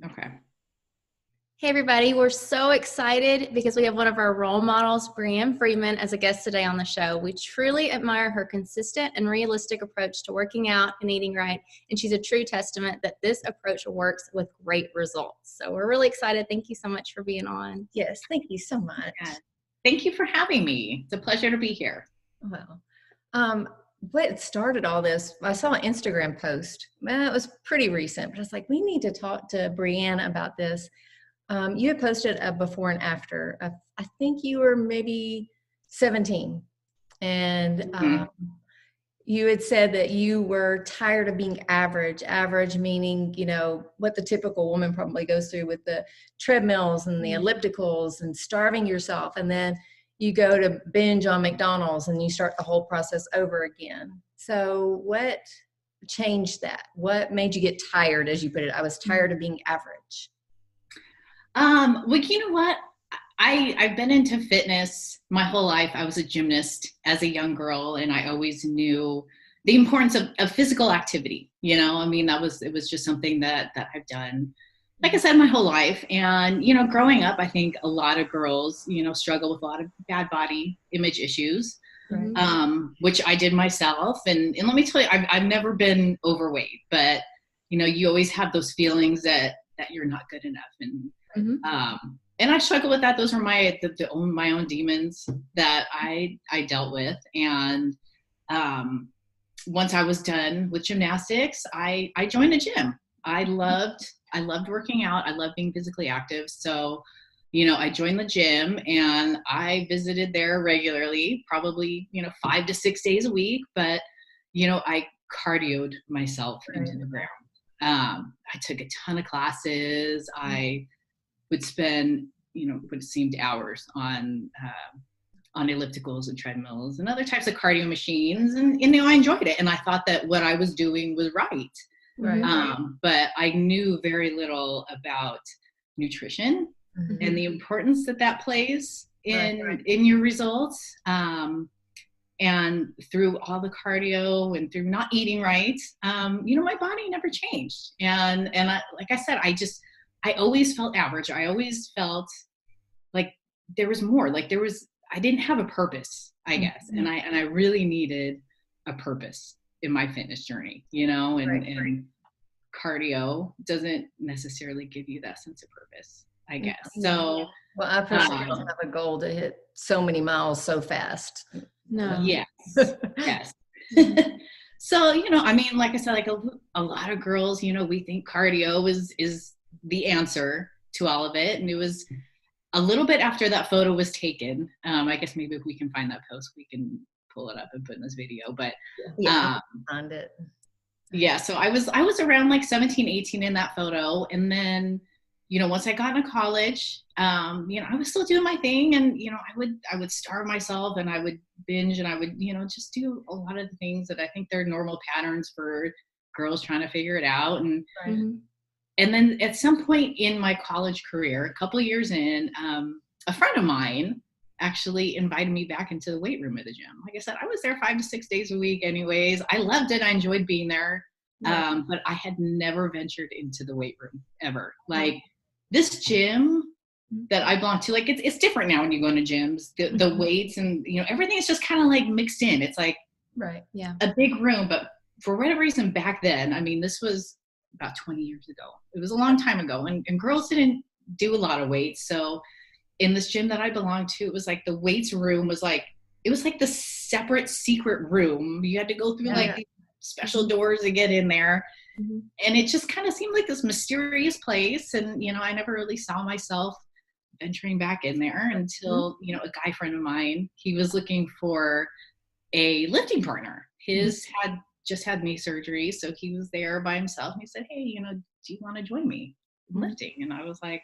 Okay. Hey everybody, we're so excited because we have one of our role models, Breanne Freeman, as a guest today on the show. We truly admire her consistent and realistic approach to working out and eating right, and she's a true testament that this approach works with great results. So we're really excited. Thank you so much for being on. Yes, thank you so much. Yeah. Thank you for having me. It's a pleasure to be here. Well, what started all this, I saw an Instagram post. Well, it was pretty recent, but I was like, we need to talk to Breanne about this. You had posted a before and after. I think you were maybe 17. And you had said that you were tired of being average meaning, what the typical woman probably goes through with the treadmills and the ellipticals and starving yourself. And then you go to binge on McDonald's and you start the whole process over again. So what changed that? What made you get tired, as you put it? I was tired of being average. Well, you know what? I've been into fitness my whole life. I was a gymnast as a young girl, and I always knew the importance of physical activity. It was just something that I've done, like I said, my whole life. And, growing up, I think a lot of girls, struggle with a lot of bad body image issues, which I did myself. And let me tell you, I've never been overweight, but, you always have those feelings that you're not good enough. And I struggle with that. Those are my own demons that I dealt with. And once I was done with gymnastics, I joined a gym. I loved working out. I loved being physically active. So, I joined the gym and I visited there regularly, probably, 5 to 6 days a week. But, I cardioed myself into the ground. I took a ton of classes. I would spend, what seemed hours on ellipticals and treadmills and other types of cardio machines. And I enjoyed it. And I thought that what I was doing was right. But I knew very little about nutrition and the importance that plays in your results. And through all the cardio and through not eating right, my body never changed. And like I said, I always felt average. I always felt like there was more, I didn't have a purpose, I guess. And I really needed a purpose in my fitness journey, and cardio doesn't necessarily give you that sense of purpose, I guess. So, well, I personally don't have a goal to hit so many miles so fast. No. Yes. Yes. So, like I said, like a lot of girls, we think cardio is the answer to all of it. And it was a little bit after that photo was taken. I guess maybe if we can find that post, we can pull it up and put in this video. But find it. Yeah, so I was around like 17, 18 in that photo. And then, once I got into college, I was still doing my thing. And, I would starve myself and I would binge and I would, just do a lot of the things that I think they're normal patterns for girls trying to figure it out. And And then at some point in my college career, a couple of years in, a friend of mine actually invited me back into the weight room at the gym. Like I said, I was there 5 to 6 days a week anyways. I loved it. I enjoyed being there. But I had never ventured into the weight room ever. Like this gym that I belong to, like it's different now when you go into gyms, the weights and, everything is just kind of like mixed in. It's like a big room, but for whatever reason back then, this was about 20 years ago. It was a long time ago, and girls didn't do a lot of weights. So in this gym that I belonged to, it was like the weights room was like, it was like the separate secret room. You had to go through these special doors to get in there. And it just kind of seemed like this mysterious place. And, I never really saw myself venturing back in there until, a guy friend of mine, he was looking for a lifting partner. His had just had knee surgery. So he was there by himself and he said, hey, do you want to join me in lifting? And I was like,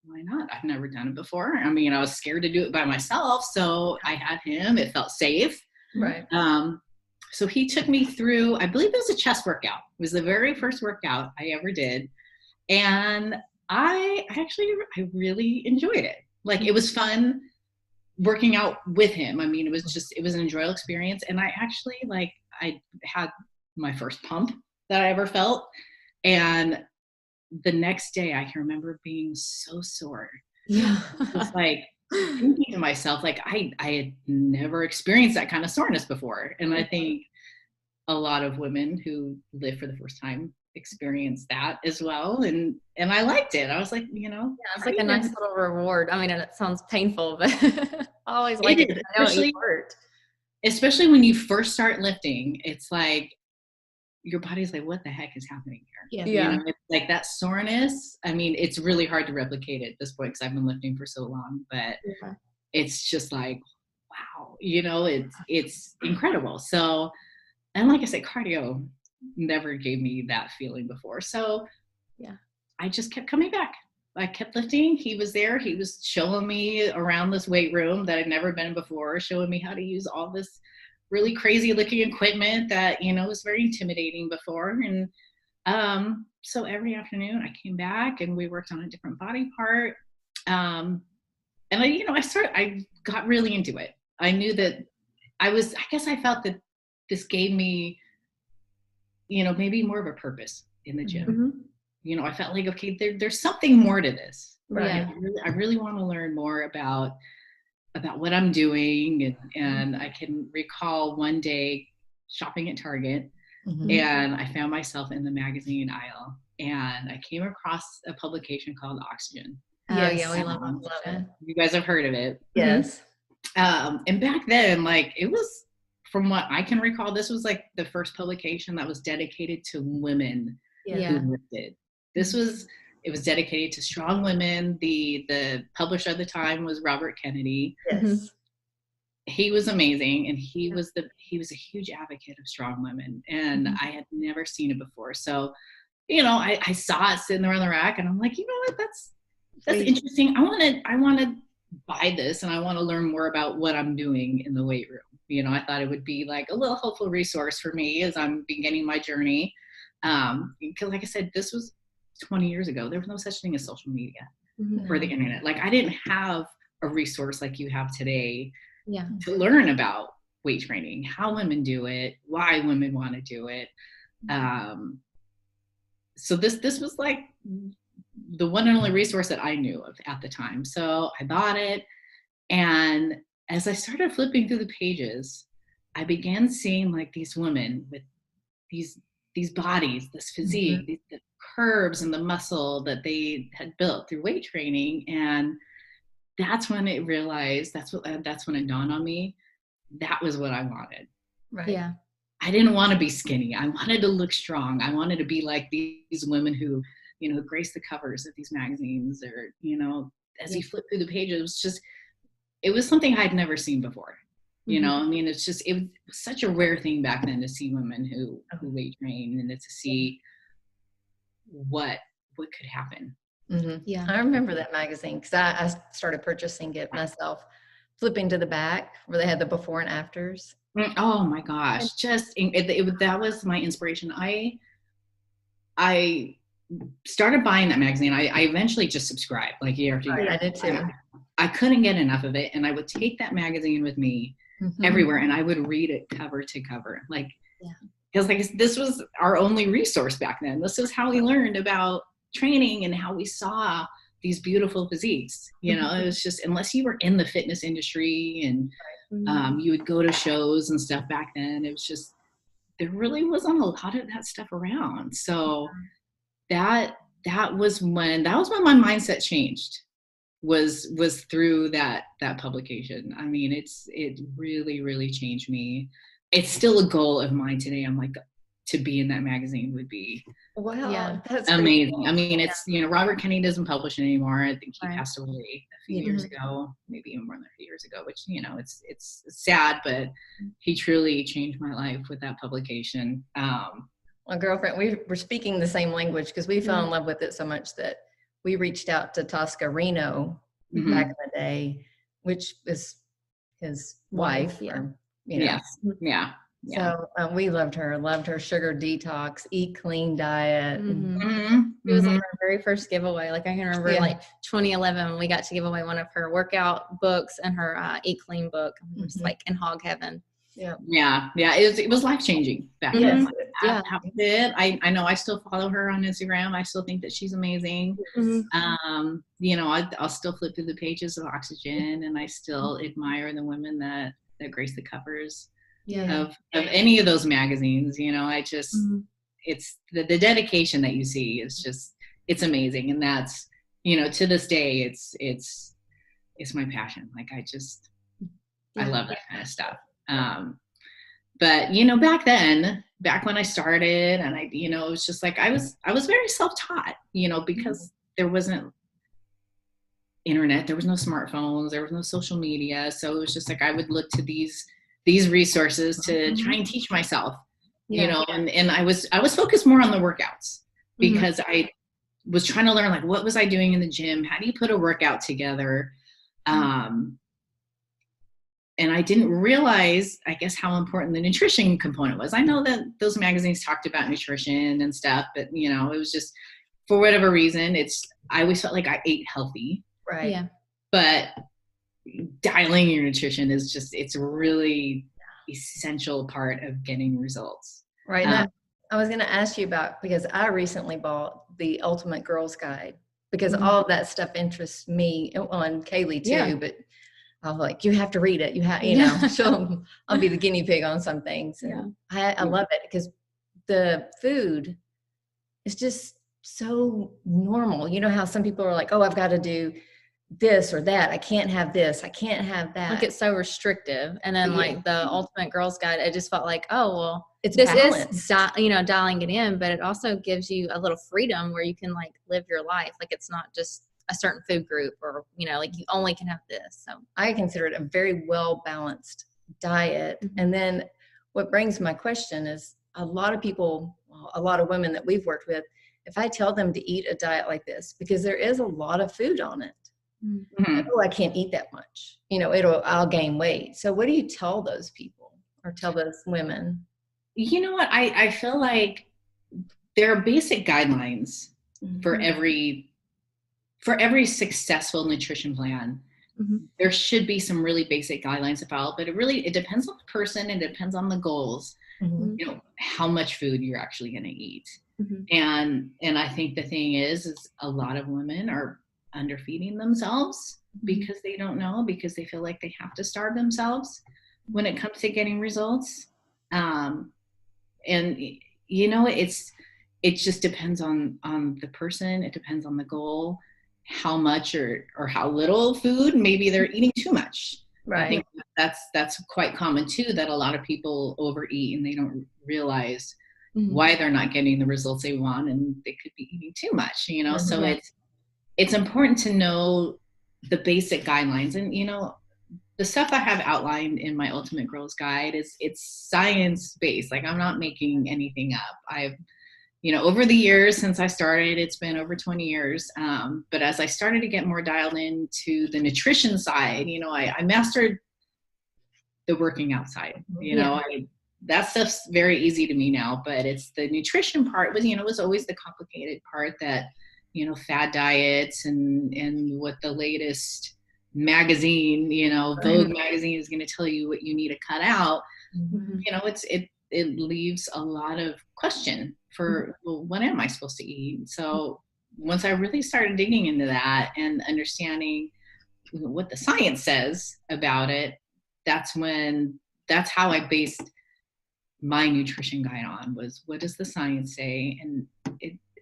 why not? I've never done it before. I was scared to do it by myself. So I had him, it felt safe. Right. So he took me through, I believe it was a chest workout. It was the very first workout I ever did. And I really enjoyed it. Like it was fun working out with him. It was an enjoyable experience. And I actually I had my first pump that I ever felt. And the next day I can remember being so sore. Yeah. It's like thinking to myself, like I had never experienced that kind of soreness before. And I think a lot of women who live for the first time experience that as well. And I liked it. I was like, It's like a nice little reward. I mean, and it sounds painful, but I always like it. I know it hurt. Especially when you first start lifting, it's like your body's like, what the heck is happening here? Yeah. It's like that soreness. I mean, it's really hard to replicate at this point because I've been lifting for so long, but it's just like, wow, it's incredible. So, and like I said, cardio never gave me that feeling before. So I just kept coming back. I kept lifting. He was there. He was showing me around this weight room that I'd never been before, showing me how to use all this really crazy looking equipment that, was very intimidating before. And so every afternoon I came back and we worked on a different body part. And I got really into it. I knew that I guess I felt that this gave me, maybe more of a purpose in the gym. I felt like, okay, there's something more to this. Right. I really want to learn more about what I'm doing. And I can recall one day shopping at Target and I found myself in the magazine aisle and I came across a publication called Oxygen. Yeah, we love it. You guys have heard of it. Yes. And back then, like it was, from what I can recall, this was like the first publication that was dedicated to women who lifted. It was dedicated to strong women. The publisher at the time was Robert Kennedy. Yes. He was amazing, and he was a huge advocate of strong women, and I had never seen it before. So, I saw it sitting there on the rack, and I'm like, you know what, that's interesting. I want to buy this, and I want to learn more about what I'm doing in the weight room. I thought it would be like a little helpful resource for me as I'm beginning my journey. Because like I said, this was 20 years ago. There was no such thing as social media or the internet. Like I didn't have a resource like you have today to learn about weight training, how women do it, why women want to do it. So this was like the one and only resource that I knew of at the time. So I bought it. And as I started flipping through the pages, I began seeing like these women with these bodies, this physique, the curves and the muscle that they had built through weight training. And that's when it realized, that's when it dawned on me, that was what I wanted. Right. Yeah. I didn't want to be skinny. I wanted to look strong. I wanted to be like these women who, grace the covers of these magazines, or, as you flip through the pages, it was something I'd never seen before. I mean, it was such a rare thing back then to see women who weight train and to see what could happen. Yeah. I remember that magazine because I started purchasing it myself, flipping to the back where they had the before and afters. Oh my gosh. That was my inspiration. I started buying that magazine. I eventually just subscribed like year after year. I did too. I couldn't get enough of it. And I would take that magazine with me everywhere and I would read it cover to cover. Like, because like this was our only resource back then. This is how we learned about training and how we saw these beautiful physiques. It was just, unless you were in the fitness industry and you would go to shows and stuff back then, it was just, there really wasn't a lot of that stuff around. So that was when my mindset changed, was through that publication. I mean, it really, really changed me. It's still a goal of mine today. I'm like, to be in that magazine would be that's amazing. Cool. I mean, it's, Robert Kennedy doesn't publish it anymore. I think he passed away a few years ago, maybe even more than a few years ago, which, it's sad, but he truly changed my life with that publication. Well, girlfriend, we were speaking the same language because we fell in love with it so much that we reached out to Tosca Reno back in the day, which is his wife. So we loved her sugar detox, eat clean diet. It was on her very first giveaway. Like I can remember like 2011 when we got to give away one of her workout books and her Eat Clean book. It was like in hog heaven. Yeah. It was life changing back Yes. then. That was it. I know I still follow her on Instagram. I still think that she's amazing. I'll still flip through the pages of Oxygen, and I still admire the women that grace the covers of any of those magazines. I just it's the dedication that you see is just, it's amazing. And that's, to this day, it's my passion. Like I love that kind of stuff. But back when I started, and it was just like, I was very self-taught, because there wasn't internet, there was no smartphones, there was no social media. So it was just like, I would look to these resources to try and teach myself, and I was focused more on the workouts, because I was trying to learn, like, what was I doing in the gym? How do you put a workout together? And I didn't realize, I guess, how important the nutrition component was. I know that those magazines talked about nutrition and stuff, but it was just, for whatever reason, I always felt like I ate healthy. Right. Yeah. But dialing your nutrition is just, it's a really essential part of getting results. Right. I was going to ask you about, because I recently bought the Ultimate Girls Guide, because all of that stuff interests me, and Kalee too, but I was like, you have to read it. You have, I'll be the guinea pig on some things. And I love it, because the food is just so normal. You know how some people are like, oh, I've got to do this or that. I can't have this. I can't have that. Like, it's so restrictive. And then like the Ultimate Girls Guide, I just felt like, oh, well, it's this balanced. Is, dialing it in, but it also gives you a little freedom where you can like live your life. Like, it's not just a certain food group, or, like, you only can have this. So I consider it a very well-balanced diet. And then what brings my question is, a lot of people, a lot of women that we've worked with, if I tell them to eat a diet like this, because there is a lot of food on it, oh, I can't eat that much, I'll gain weight. So what do you tell those people, or tell those women? You know what? I feel like there are basic guidelines for every successful nutrition plan. There should be some really basic guidelines to follow, but it depends on the person, and it depends on the goals, how much food you're actually going to eat. And I think the thing is a lot of women are underfeeding themselves because they don't know, because they feel like they have to starve themselves when it comes to getting results. And it just depends on the person. It depends on the goal, how much or how little food. Maybe they're eating too much. Right. I think that's quite common too, that a lot of people overeat and they don't realize why they're not getting the results they want, and they could be eating too much, so it's important to know the basic guidelines. And the stuff I have outlined in my Ultimate Girls Guide it's science-based. Like, I'm not making anything up. I've over the years since I started, it's been over 20 years. But as I started to get more dialed into the nutrition side, I mastered the working out side. That stuff's very easy to me now, but it's the nutrition part was always the complicated part, that, fad diets and what the latest magazine, Vogue magazine is going to tell you what you need to cut out. It leaves a lot of question for, well, what am I supposed to eat? So once I really started digging into that and understanding what the science says about it, that's how I based my nutrition guide on, was, what does the science say? And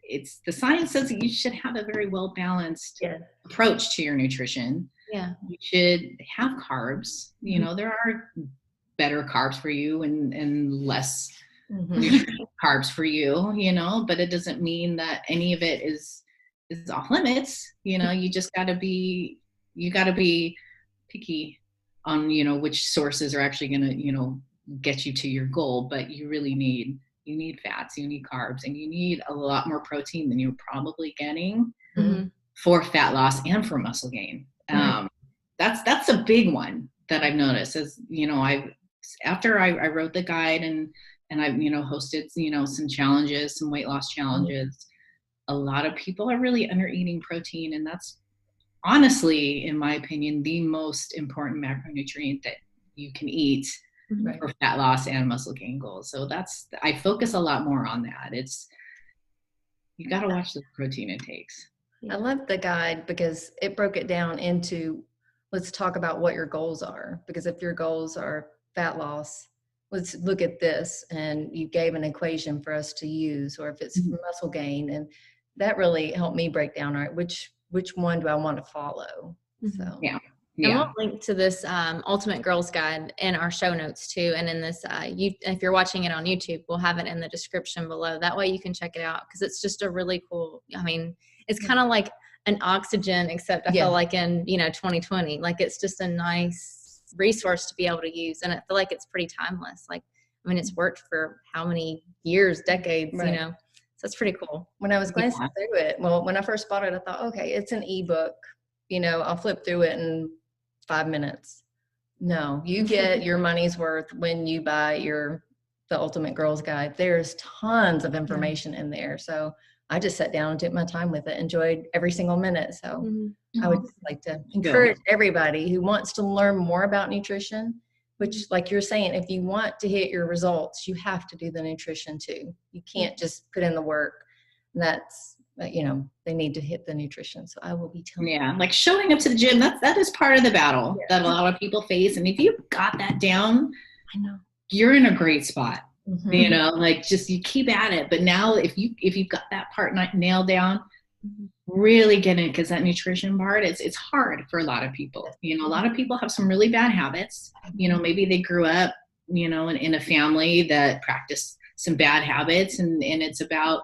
it's the science says that you should have a very well balanced approach to your nutrition. You should have carbs. There are better carbs for you and less carbs for you, but it doesn't mean that any of it is off limits. You just gotta be picky on, which sources are actually gonna, get you to your goal. But you really need fats, you need carbs, and you need a lot more protein than you're probably getting for fat loss and for muscle gain. That's a big one that I've noticed, is, after I wrote the guide and I, hosted, some challenges, some weight loss challenges, a lot of people are really under eating protein. And that's honestly, in my opinion, the most important macronutrient that you can eat. Right. for fat loss and muscle gain goals. So I focus a lot more on that. You got to watch the protein intakes. I love the guide because it broke it down into, let's talk about what your goals are. Because if your goals are fat loss, let's look at this, and you gave an equation for us to use, or if it's muscle gain, and that really helped me break down, all right, which one do I want to follow? So Yeah. And we'll link to this Ultimate Girls Guide in our show notes too. And in this, if you're watching it on YouTube, we'll have it in the description below. That way you can check it out, because it's just a really cool, I mean, it's kind of like an oxygen, except I feel like in, 2020, like it's just a nice resource to be able to use. And I feel like it's pretty timeless. Like, I mean, it's worked for how many years, decades, so it's pretty cool. When I was glancing through it, well, when I first bought it, I thought, okay, it's an ebook, I'll flip through it in 5 minutes. No, you get your money's worth when you buy the Ultimate Girls Guide. There's tons of information in there. So I just sat down and took my time with it, enjoyed every single minute. So I would just like to encourage everybody who wants to learn more about nutrition, which, like you're saying, if you want to hit your results, you have to do the nutrition too. You can't just put in the work. That's, they need to hit the nutrition. So I will be telling you. Like showing up to the gym, that is part of the battle that a lot of people face. And if you've got that down, I know you're in a great spot. Like just you keep at it. But now if you've got that part nailed down, really get in, because that nutrition part, it's hard for a lot of people. A lot of people have some really bad habits. Maybe they grew up, in a family that practiced some bad habits, and it's about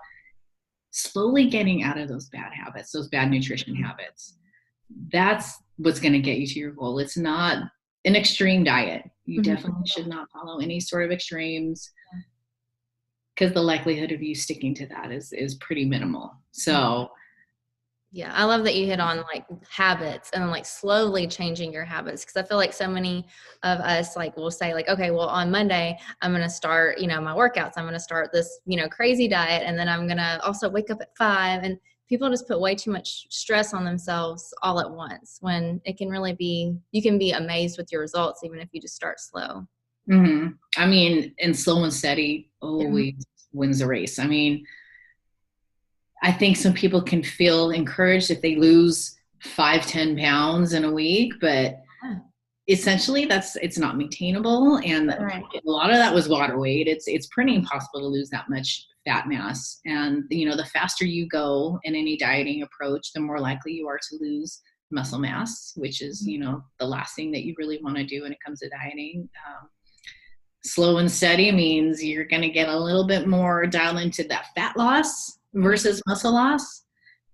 slowly getting out of those bad habits, those bad nutrition habits. That's what's going to get you to your goal. It's not an extreme diet. You definitely should not follow any sort of extremes, because the likelihood of you sticking to that is pretty minimal. So yeah, I love that you hit on like habits and like slowly changing your habits, because I feel like so many of us like will say like, okay, well on Monday I'm going to start, my workouts. I'm going to start this, crazy diet, and then I'm going to also wake up at 5. And people just put way too much stress on themselves all at once, when it can really be, you can be amazed with your results even if you just start slow. I mean, and slow and steady always wins the race. I mean, I think some people can feel encouraged if they lose 5-10 pounds in a week, but essentially it's not maintainable. And a lot of that was water weight. It's pretty impossible to lose that much fat mass. And, the faster you go in any dieting approach, the more likely you are to lose muscle mass, which is, the last thing that you really want to do when it comes to dieting. Slow and steady means you're going to get a little bit more dialed into that fat loss versus muscle loss.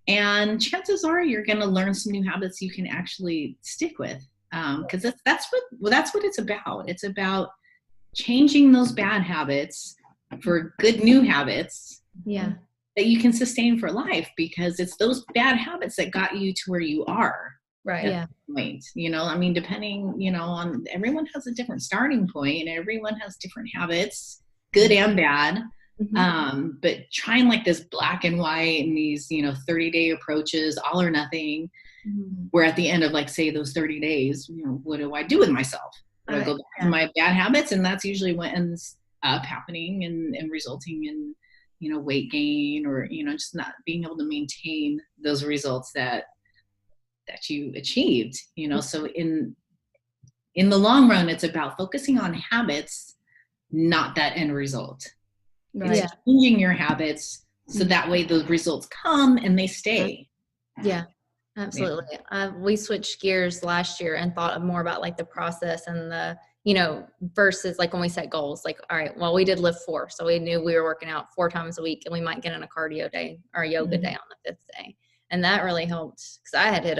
And chances are you're going to learn some new habits you can actually stick with. Because that's what it's about. It's about changing those bad habits for good new habits that you can sustain for life, because it's those bad habits that got you to where you are. Right. Yeah. Point. I mean, depending, on, everyone has a different starting point, and everyone has different habits, good and bad. But trying like this black and white and these, 30-day approaches, all or nothing, where at the end of like, say those 30 days, what do I do with myself? Do I go back to my bad habits? And that's usually what ends up happening and resulting in, weight gain, or, just not being able to maintain those results that you achieved, so in the long run, it's about focusing on habits, not that end result. Right. It's changing your habits so that way those results come and they stay. Yeah, absolutely. We switched gears last year and thought more about like the process and the, versus like when we set goals, like, all right, well, we did lift 4. So we knew we were working out 4 times a week, and we might get in a cardio day or a yoga day on the 5th day. And that really helped, because I had hit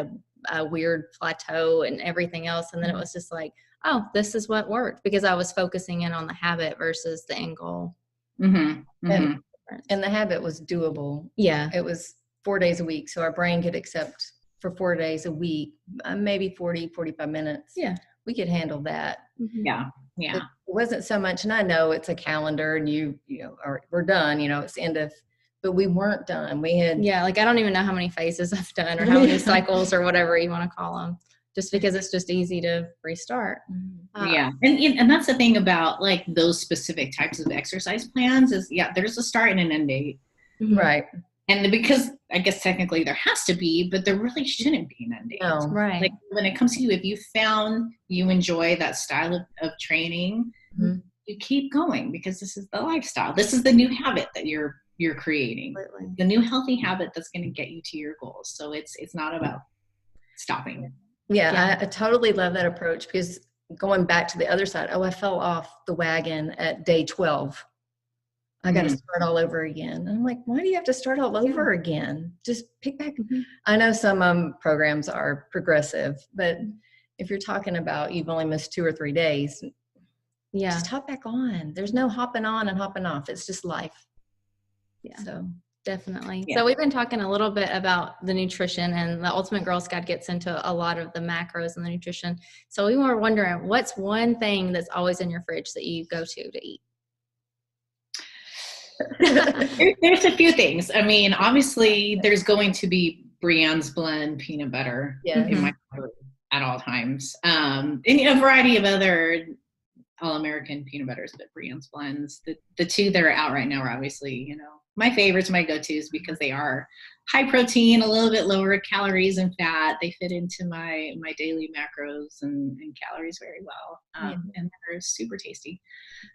a weird plateau and everything else. And then it was just like, oh, this is what worked, because I was focusing in on the habit versus the end goal. And the habit was doable. Yeah. It was 4 days a week. So our brain could accept for 4 days a week, maybe 40, 45 minutes. Yeah. We could handle that. Yeah. It wasn't so much. And I know it's a calendar and we're done, it's the end of, but we weren't done. We had. Yeah. Like, I don't even know how many phases I've done or how many cycles or whatever you want to call them. just because it's just easy to restart. Yeah. And that's the thing about like those specific types of exercise plans is, there's a start and an end date. Right. And because I guess technically there has to be, but there really shouldn't be an end date. No. Right. Like when it comes to you, if you found you enjoy that style of training, you keep going because this is the lifestyle. This is the new habit that you're creating. Absolutely. The new healthy habit that's going to get you to your goals. So it's not about stopping. Yeah, I totally love that approach, because going back to the other side, I fell off the wagon at day 12. I got to start all over again. And I'm like, why do you have to start all over again? Just pick back. I know some programs are progressive, but if you're talking about you've only missed 2 or 3 days, just hop back on. There's no hopping on and hopping off. It's just life. Yeah. So definitely. Yeah. So we've been talking a little bit about the nutrition, and the Ultimate Girl Scout gets into a lot of the macros and the nutrition. So we were wondering, what's one thing that's always in your fridge that you go to eat? There's a few things. I mean, obviously there's going to be Breanne's blend peanut butter in my cupboard at all times. And a variety of other all-American peanut butters, but Breanne's blends, the two that are out right now are obviously, my favorites, my go-tos, because they are high protein, a little bit lower calories and fat. They fit into my daily macros and calories very well. And they're super tasty.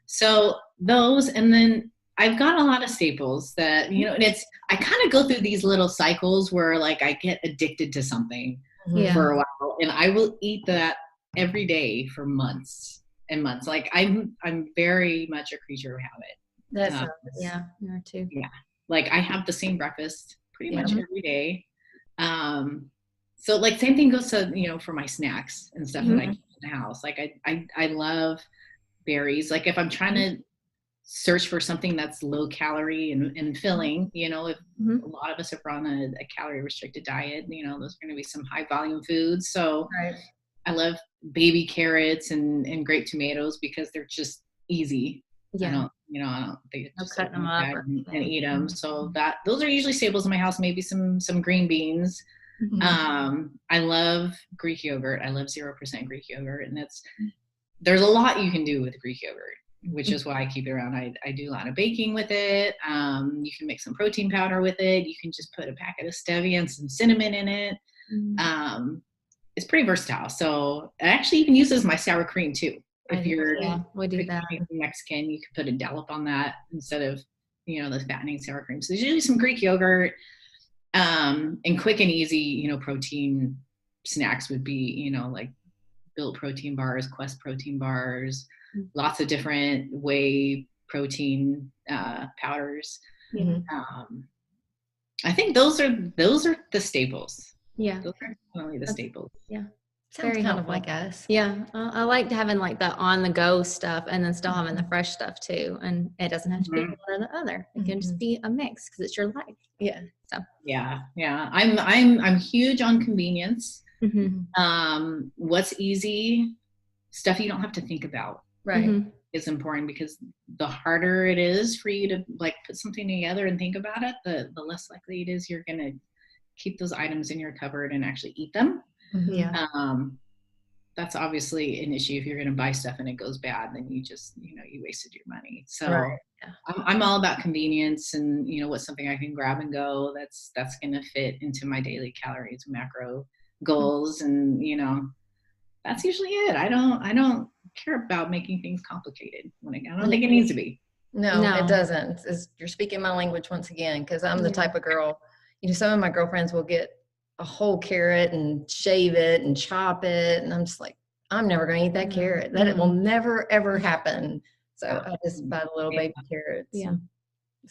So those, and then I've got a lot of staples that, and I kind of go through these little cycles where like I get addicted to something for a while, and I will eat that every day for months and months. Like I'm very much a creature of habit. that's me too. Yeah. Like I have the same breakfast pretty much every day. So like same thing goes to, for my snacks and stuff that I keep in the house. Like I love berries. Like if I'm trying to search for something that's low calorie and filling, if a lot of us are on a calorie restricted diet, those are going to be some high volume foods. So I love baby carrots and grape tomatoes because they're just easy. Yeah. I don't think it's just cutting them up and eat them. So those are usually staples in my house. Maybe some green beans. I love Greek yogurt. I love 0% Greek yogurt, and there's a lot you can do with Greek yogurt, which is why I keep it around. I do a lot of baking with it. You can make some protein powder with it. You can just put a packet of stevia and some cinnamon in it. It's pretty versatile. So actually you can use it as my sour cream too. If you're we do that. Mexican, you can put a dollop on that instead of, the fattening sour cream. So there's usually some Greek yogurt, and quick and easy, protein snacks would be, like Built protein bars, Quest protein bars, lots of different whey protein powders. I think those are the staples. Yeah. Those are definitely the staples. Yeah. sounds Very kind helpful. of like us. Yeah. I like having like the on the go stuff and then still having the fresh stuff too. And it doesn't have to be one or the other. It can just be a mix because it's your life. Yeah. So Yeah. I'm huge on convenience. What's easy, stuff you don't have to think about. Right. Is important, because the harder it is for you to like put something together and think about it, the less likely it is you're going to keep those items in your cupboard and actually eat them. Yeah. That's obviously an issue. If you're going to buy stuff and it goes bad, then you just, you wasted your money. So I'm all about convenience and, what's something I can grab and go that's going to fit into my daily calories, macro goals. And, that's usually it. I don't care about making things complicated I don't think it needs to be. No, it doesn't. You're speaking my language once again, because I'm the type of girl, some of my girlfriends will get a whole carrot and shave it and chop it. And I'm just like, I'm never going to eat that carrot. That it will never, ever happen. So I just buy the little baby carrots. Yeah.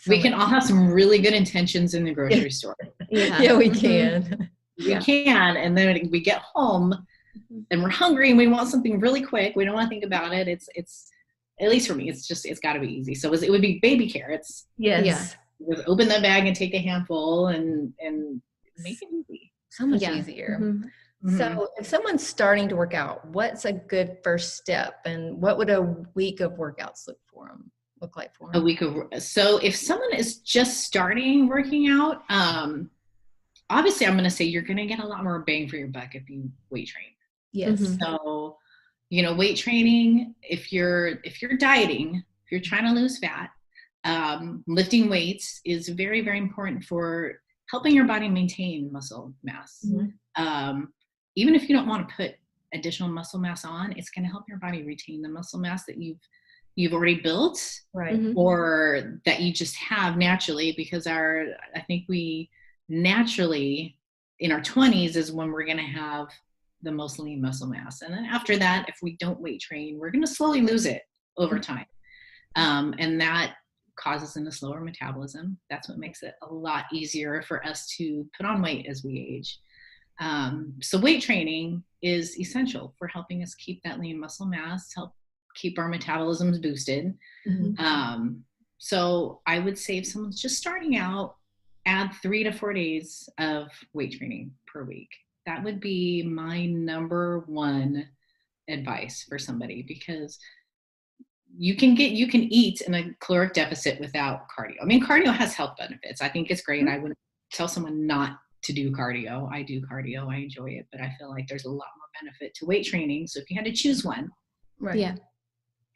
We can all have some really good intentions in the grocery store. Yeah, we can. We can. And then we get home and we're hungry and we want something really quick. We don't want to think about it. It's at least for me, it's got to be easy. So it would be baby carrots. Yes. Just open the bag and take a handful and make it easy. So much easier. So if someone's starting to work out, what's a good first step, and what would a week of workouts look like for them? So if someone is just starting working out, obviously I'm going to say you're going to get a lot more bang for your buck if you weight train. Yes. Mhm. So, weight training, if you're dieting, if you're trying to lose fat, lifting weights is very, very important for helping your body maintain muscle mass. Even if you don't want to put additional muscle mass on, it's going to help your body retain the muscle mass that you've already built, Right. or that you just have naturally, because I think we naturally in our 20s is when we're going to have the most lean muscle mass. And then after that, if we don't weight train, we're going to slowly lose it over time. And that causes a slower metabolism. That's what makes it a lot easier for us to put on weight as we age. So weight training is essential for helping us keep that lean muscle mass, help keep our metabolisms boosted. So I would say if someone's just starting out, add 3 to 4 days of weight training per week. That would be my number one advice for somebody, because you can eat in a caloric deficit without cardio. I mean, cardio has health benefits. I think it's great. I wouldn't tell someone not to do cardio. I do cardio. I enjoy it, but I feel like there's a lot more benefit to weight training. So if you had to choose one, Right. Yeah.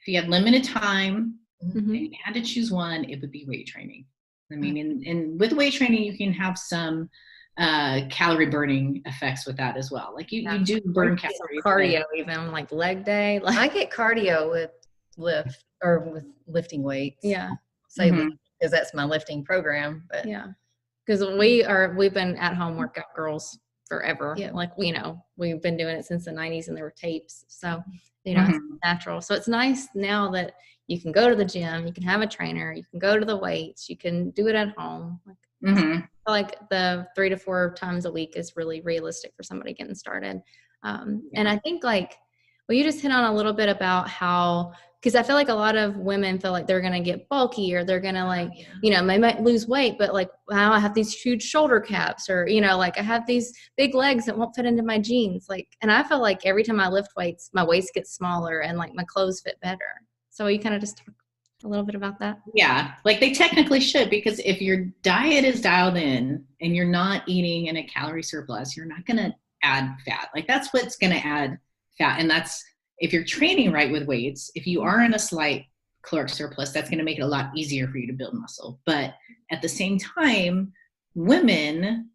if you had limited time Mhm. and you had to choose one, it would be weight training. I mean, and with weight training, you can have some calorie burning effects with that as well. Like you do burn calories. Cardio, even like leg day. Like, I get cardio with with lifting weights. yeah. Because that's my lifting program. But Yeah. Because we've been at home workout girls forever. Yeah. Like, we've been doing it since the 90s, and there were tapes. So, Mm-hmm. it's natural. So it's nice now that you can go to the gym, you can have a trainer, you can go to the weights, you can do it at home. Like the 3 to 4 times a week is really realistic for somebody getting started. And I think you just hit on a little bit about how, because I feel like a lot of women feel like they're going to get bulky, or they're going to they might lose weight, but wow, I have these huge shoulder caps, or, I have these big legs that won't fit into my jeans. And I feel like every time I lift weights, my waist gets smaller and my clothes fit better. So you kind of just talk a little bit about that. Yeah, they technically should, because if your diet is dialed in and you're not eating in a calorie surplus, you're not going to add fat. That's what's going to add fat. And that's, if you're training right with weights, if you are in a slight caloric surplus, that's going to make it a lot easier for you to build muscle. But at the same time, women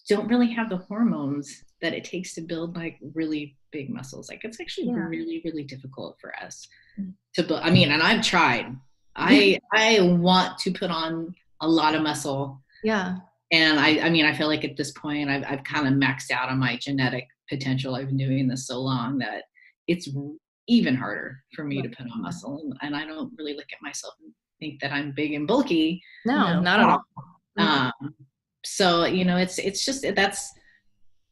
don't really have the hormones that it takes to build really big muscles. It's actually really, really difficult for us to build. I mean, and I've tried. I want to put on a lot of muscle. Yeah. And I feel like at this point I've kind of maxed out on my genetic potential. I've been doing this so long that it's even harder for me to put on muscle. And I don't really look at myself and think that I'm big and bulky. No, not at all. So, it's just,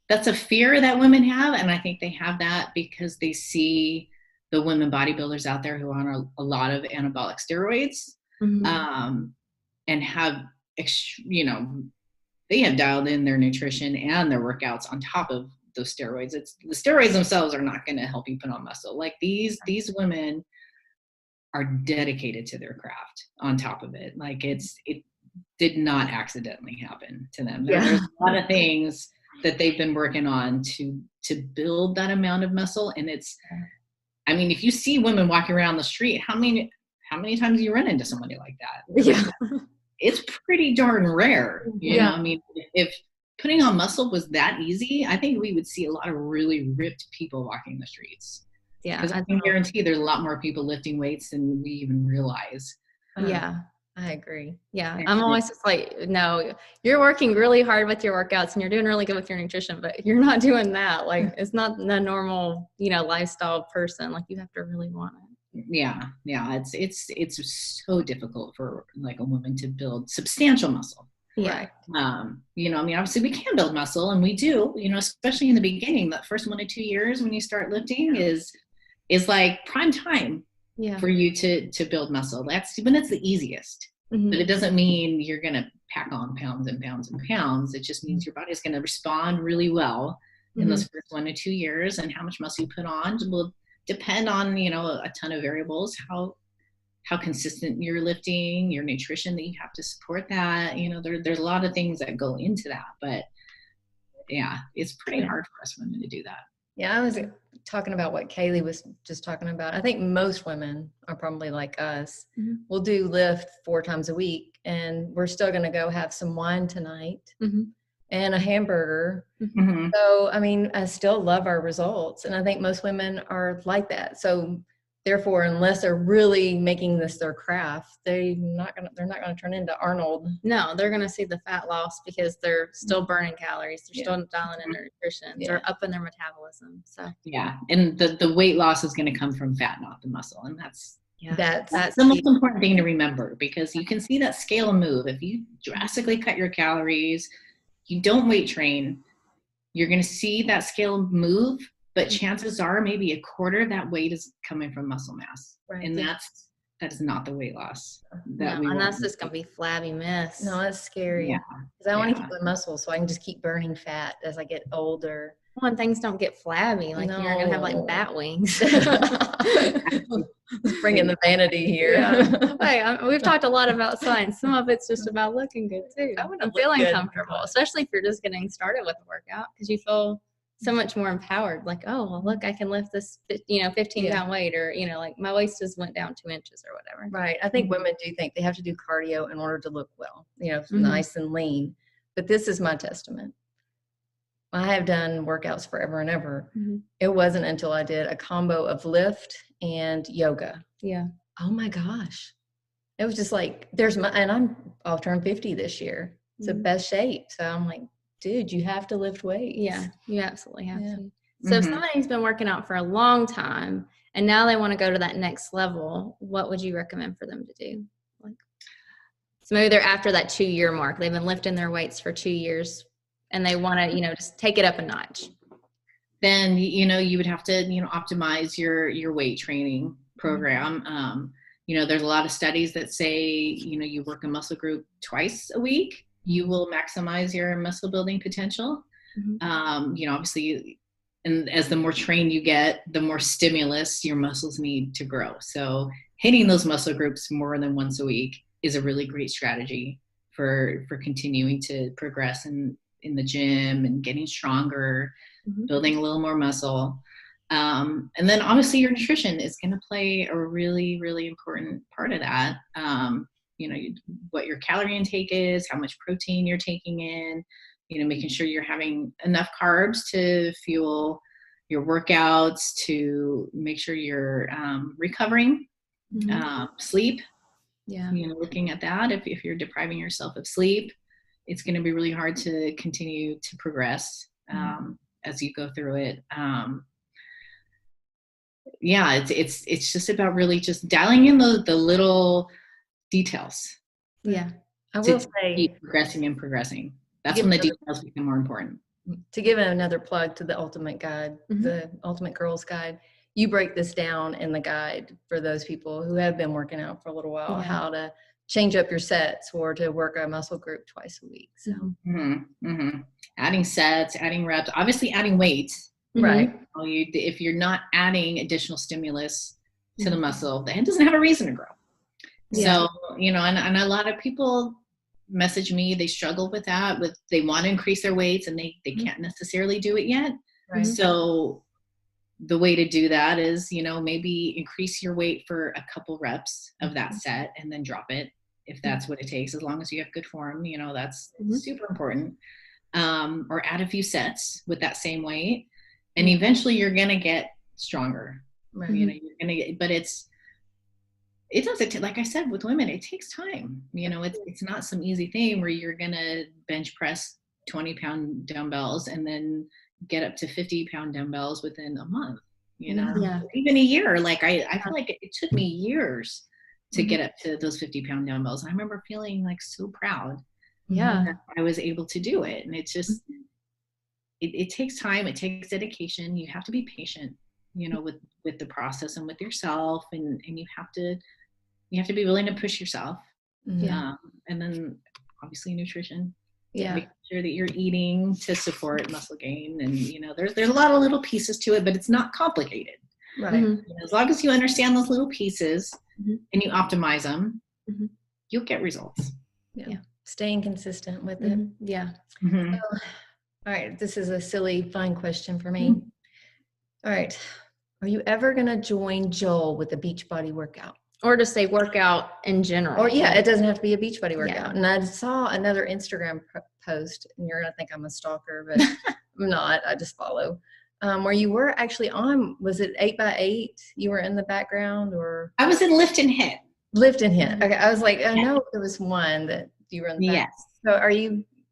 that's a fear that women have. And I think they have that because they see the women bodybuilders out there who are on a lot of anabolic steroids, and have, they have dialed in their nutrition and their workouts on top of those steroids. The steroids themselves are not going to help you put on muscle. These women are dedicated to their craft on top of it. It did not accidentally happen to them. There's a lot of things that they've been working on to build that amount of muscle. And if you see women walking around the street, how many times do you run into somebody like that? Yeah. It's pretty darn rare. You know, if putting on muscle was that easy, I think we would see a lot of really ripped people walking the streets. Yeah. Because I can guarantee there's a lot more people lifting weights than we even realize. Yeah. I agree. Yeah. I'm always just no, you're working really hard with your workouts and you're doing really good with your nutrition, but you're not doing that. It's not the normal, lifestyle person. You have to really want it. Yeah. It's so difficult for a woman to build substantial muscle. Yeah. Obviously we can build muscle, and we do, especially in the beginning. The first 1 to 2 years when you start lifting is prime time for you to build muscle. That's when it's the easiest. But it doesn't mean you're going to pack on pounds and pounds and pounds. It just means your body's going to respond really well in those first 1 to 2 years, and how much muscle you put on will depend on, a ton of variables, how consistent you're lifting, your nutrition that you have to support that. There's a lot of things that go into that, but yeah, it's pretty hard for us women to do that. Yeah, I was talking about what Kalee was just talking about. I think most women are probably like us. Mm-hmm. We'll do lift 4 times a week, and we're still going to go have some wine tonight Mm-hmm. and a hamburger. Mhm. So, I mean, I still love our results, and I think most women are like that. So, therefore, unless they're really making this their craft, they're not gonna turn into Arnold. No, they're going to see the fat loss because they're still burning calories. They're still dialing in their nutrition. Yeah. They're upping their metabolism. So Yeah, and the weight loss is going to come from fat, not the muscle, and that's That's the most important thing to remember, because you can see that scale move. If you drastically cut your calories, you don't weight train, you're going to see that scale move, but chances are maybe a quarter of that weight is coming from muscle mass. Right. And that is not the weight loss that and that's just going to be flabby mess. No, that's scary. Yeah. Because I want to keep my muscles so I can just keep burning fat as I get older. Well, and things don't get flabby. Like you're going to have like bat wings. Let's bring in the vanity here. Yeah. Hey, we've talked a lot about science. Some of it's just about looking good too. I'm feeling comfortable, especially if you're just getting started with the workout, because you feel so much more empowered. Like, oh, well, look, I can lift this, 15-pound weight, or, like my waist just went down 2 inches or whatever. Right. I think women do think they have to do cardio in order to look well, nice and lean. But this is my testament. I have done workouts forever and ever. Mm-hmm. It wasn't until I did a combo of lift and yoga. Yeah. Oh my gosh. It was just like, I'll turn 50 this year. It's the best shape. So I'm like, dude, you have to lift weights. Yeah, you absolutely have to. So if somebody's been working out for a long time and now they want to go to that next level, what would you recommend for them to do? So maybe they're after that 2-year mark. They've been lifting their weights for 2 years and they want to, just take it up a notch. Then, you would have to, optimize your weight training program. There's a lot of studies that say, you work a muscle group twice a week, you will maximize your muscle building potential. Obviously, and as the more trained you get, the more stimulus your muscles need to grow. So hitting those muscle groups more than once a week is a really great strategy for continuing to progress in the gym and getting stronger, building a little more muscle. And then obviously your nutrition is going to play a really, really important part of that. What your calorie intake is, how much protein you're taking in, making sure you're having enough carbs to fuel your workouts, to make sure you're recovering, sleep. Yeah. Looking at that, if you're depriving yourself of sleep, it's going to be really hard to continue to progress as you go through it. It's just about really just dialing in the little details. Yeah. I will say, keep progressing. That's when the details become more important. To give another plug to the Ultimate Guide, the Ultimate Girls Guide, you break this down in the guide for those people who have been working out for a little while, how to change up your sets or to work a muscle group twice a week. So adding sets, adding reps, obviously adding weight. Right. If you're not adding additional stimulus to the muscle, then it doesn't have a reason to grow. So, and a lot of people message me, they struggle with that, they want to increase their weights and they can't necessarily do it yet. Right. So the way to do that is, maybe increase your weight for a couple reps of that set and then drop it if that's what it takes, as long as you have good form, that's super important. Or add a few sets with that same weight, and eventually you're going to get stronger. Right. You're going to get, but it doesn't, like I said, with women, it takes time. It's not some easy thing where you're going to bench press 20-pound dumbbells and then get up to 50-pound dumbbells within a month, even a year. Like I feel like it took me years to get up to those 50-pound dumbbells. And I remember feeling like so proud that I was able to do it. And it's just, it takes time. It takes dedication. You have to be patient, with the process and with yourself. And you have to be willing to push yourself. And then obviously nutrition. Make sure that you're eating to support muscle gain. And, there's a lot of little pieces to it, but it's not complicated. Right. As long as you understand those little pieces and you optimize them, you'll get results. Yeah. Staying consistent with it. Yeah. So, all right. This is a silly, fun question for me. All right. Are you ever going to join Joel with the Beachbody workout? Or to say workout in general. Or yeah, it doesn't have to be a Beachbody workout. Yeah. And I saw another Instagram post, and you're going to think I'm a stalker, but I'm not. I just follow. Where you were actually on, was it 8x8? You were in the background, or? I was in Lift and Hit. Lift and Hit. Okay. I was like, I know there was one that you were in the back. Yes. So are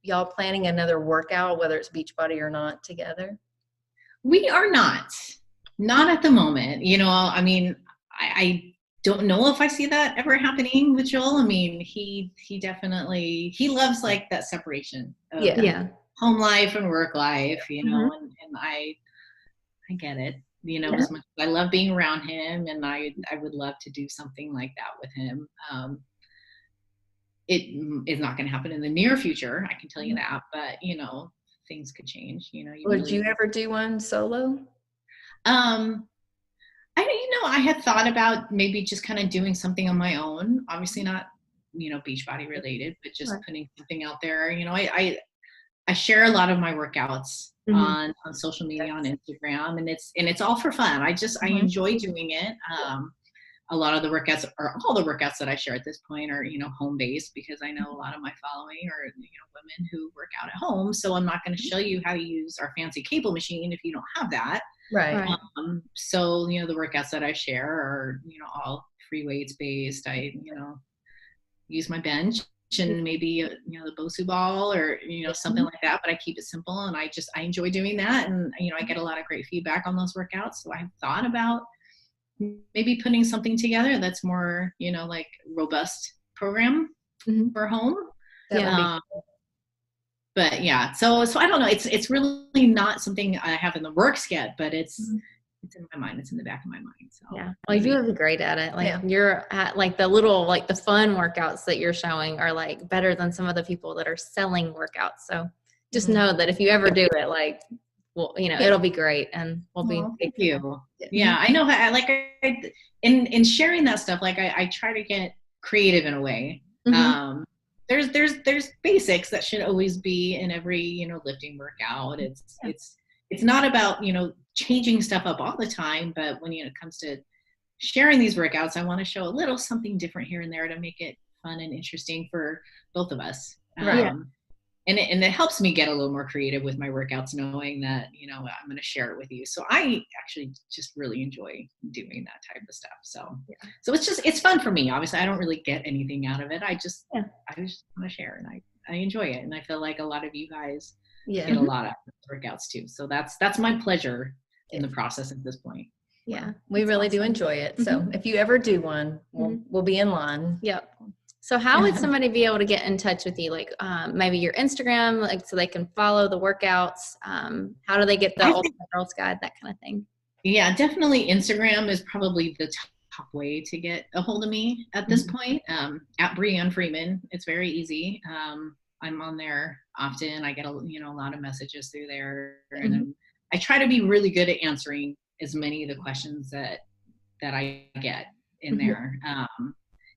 y'all planning another workout, whether it's Beachbody or not, together? We are not at the moment. I mean, I don't know if I see that ever happening with Joel. I mean, he definitely, he loves like that separation of home life and work life, and I get it, as much as I love being around him, and I would love to do something like that with him. It is not going to happen in the near future, I can tell you that, but things could change. Would you ever do one solo? I had thought about maybe just kind of doing something on my own, obviously not, Beachbody related, but just putting something out there. I share a lot of my workouts on social media, on Instagram, and it's all for fun. I enjoy doing it. A lot of the workouts, or all the workouts that I share at this point, are home based, because I know a lot of my following are women who work out at home. So I'm not going to show you how to use our fancy cable machine if you don't have that. Right. So the workouts that I share are all free weights based. I use my bench and maybe the Bosu ball or something like that, but I keep it simple, and I enjoy doing that, and I get a lot of great feedback on those workouts. So I've thought about maybe putting something together that's more like robust program for home. But yeah, so I don't know, it's really not something I have in the works yet, but it's in my mind, it's in the back of my mind. So yeah, well, you would be great at it. Like you're at like the little, like the fun workouts that you're showing are like better than some of the people that are selling workouts. So just know that if you ever do it, like, well, it'll be great, and we'll be. Thank you. Yeah, I know. In sharing that stuff, like I try to get creative in a way. There's basics that should always be in every lifting workout. It's not about changing stuff up all the time, but when it comes to sharing these workouts, I want to show a little something different here and there to make it fun and interesting for both of us. And it helps me get a little more creative with my workouts, knowing that I'm going to share it with you. So I actually just really enjoy doing that type of stuff. So it's fun for me. Obviously, I don't really get anything out of it. I just want to share, and I enjoy it, and I feel like a lot of you guys get a lot out of workouts too. So that's my pleasure in the process at this point. Yeah, we really do enjoy it. So if you ever do one, we'll be in line. Yep. So how would somebody be able to get in touch with you? Like maybe your Instagram, like so they can follow the workouts. How do they get the Ultimate Girls Guide, that kind of thing? Yeah, definitely Instagram is probably the top way to get a hold of me at this point. At Breanne Freeman, it's very easy. I'm on there often. I get a lot of messages through there, and then I try to be really good at answering as many of the questions that I get in there.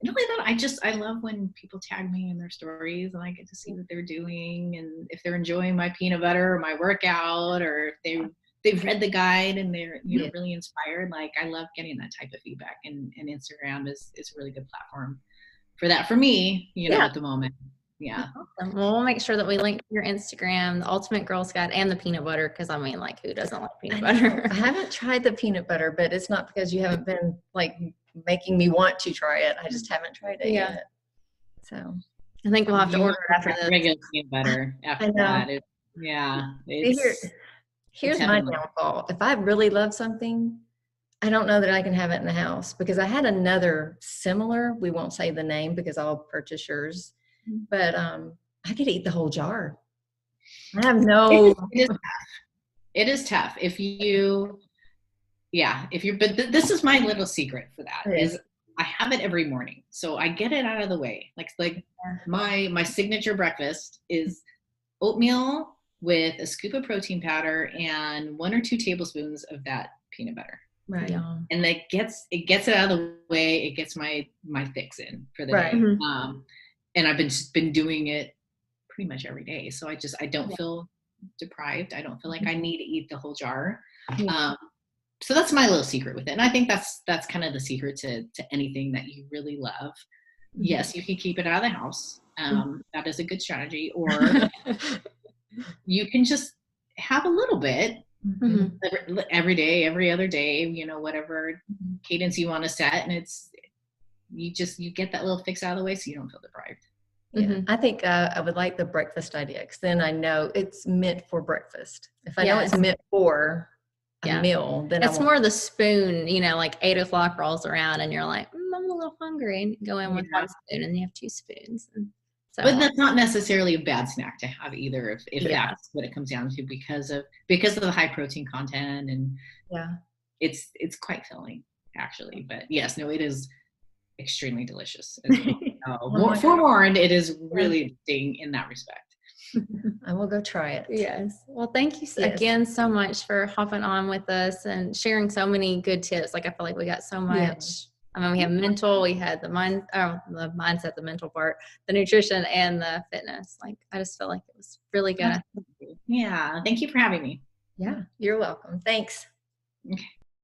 Not only that, I love when people tag me in their stories, and I get to see what they're doing, and if they're enjoying my peanut butter or my workout, or if they've read the guide and they're really inspired. Like, I love getting that type of feedback, and Instagram is a really good platform for that for me, at the moment. Yeah. Awesome. Well, we'll make sure that we link your Instagram, the Ultimate Girls Guide, and the peanut butter, because I mean, like, who doesn't like peanut butter? I haven't tried the peanut butter, but it's not because you haven't been like making me want to try it. I just haven't tried it yet. So I think we'll have to order it after this. Regular peanut butter after that. Here's my downfall. If I really love something, I don't know that I can have it in the house, because I had another similar, we won't say the name because I'll purchase yours, but I could eat the whole jar. I have no. It is tough. But this is my little secret for that is I have it every morning. So I get it out of the way. Like my signature breakfast is oatmeal with a scoop of protein powder and 1 or 2 tablespoons of that peanut butter. Right. Yeah. And it gets it out of the way. It gets my fix in for the day. And I've been doing it pretty much every day. So I don't feel deprived. I don't feel like I need to eat the whole jar. so that's my little secret with it. And I think that's kind of the secret to anything that you really love. Yes, you can keep it out of the house. That is a good strategy. Or you can just have a little bit every day, every other day, you know, whatever cadence you want to set. And you get that little fix out of the way so you don't feel deprived. Yeah, I think I would like the breakfast idea, because then I know it's meant for breakfast. If I know it's meant for a meal, then it's more the spoon, you know, like 8 o'clock rolls around and you're like, I'm a little hungry, and you go in with one spoon and you have 2 spoons. And so, but that's not necessarily a bad snack to have either, if that's what it comes down to, because of the high protein content, and it's quite filling actually. But yes, no, it is extremely delicious. Forewarned, it is really interesting in that respect. I will go try it. Yes. Well, thank you again so much for hopping on with us and sharing so many good tips. Like, I feel like we got so much. I mean, we have mental, we had the mindset, the mental part, the nutrition, and the fitness. Like, I just feel like it was really good. Yeah. Thank you for having me. Yeah. You're welcome. Thanks. Okay.